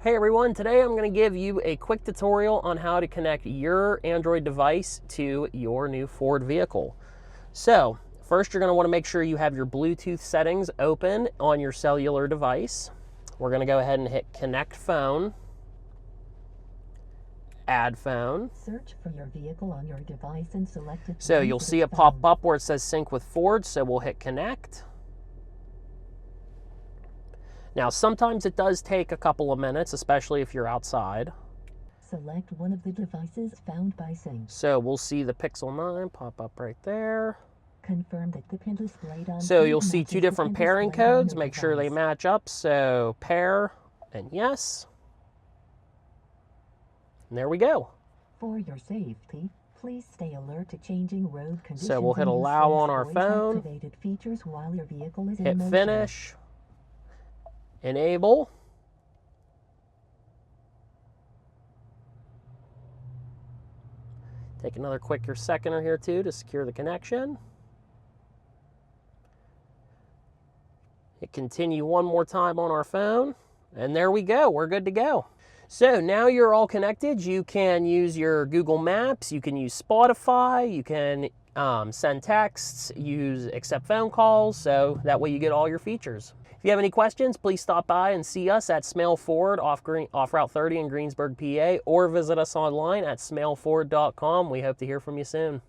Hey everyone, today I'm going to give you a quick tutorial on how to connect your Android device to your new Ford vehicle. So, first you're going to want to make sure you have your Bluetooth settings open on your cellular device. We're going to go ahead and hit Connect Phone, Add Phone. Search for your vehicle on your device and select it. So you'll see it pop up where it says Sync with Ford, so we'll hit Connect. Now, sometimes it does take a couple of minutes, especially if you're outside. Select one of the devices found by Sync. So we'll see the Pixel 9 pop up right there. Confirm that the pin displayed on So you'll see two different pairing codes. Make sure they match up. So pair and yes. And there we go. For your safety, please stay alert to changing road conditions. So we'll hit allow on our phone. Activated features while your vehicle is hit in motion. finish. Enable. Take another quicker second or here too to secure the connection. Hit continue one more time on our phone. And there we go, we're good to go. So now you're all connected. You can use your Google Maps, you can use Spotify, you can send texts, accept phone calls, so that way you get all your features. If you have any questions, please stop by and see us at Smale Ford off Route 30 in Greensburg, PA, or visit us online at smaleford.com. We hope to hear from you soon.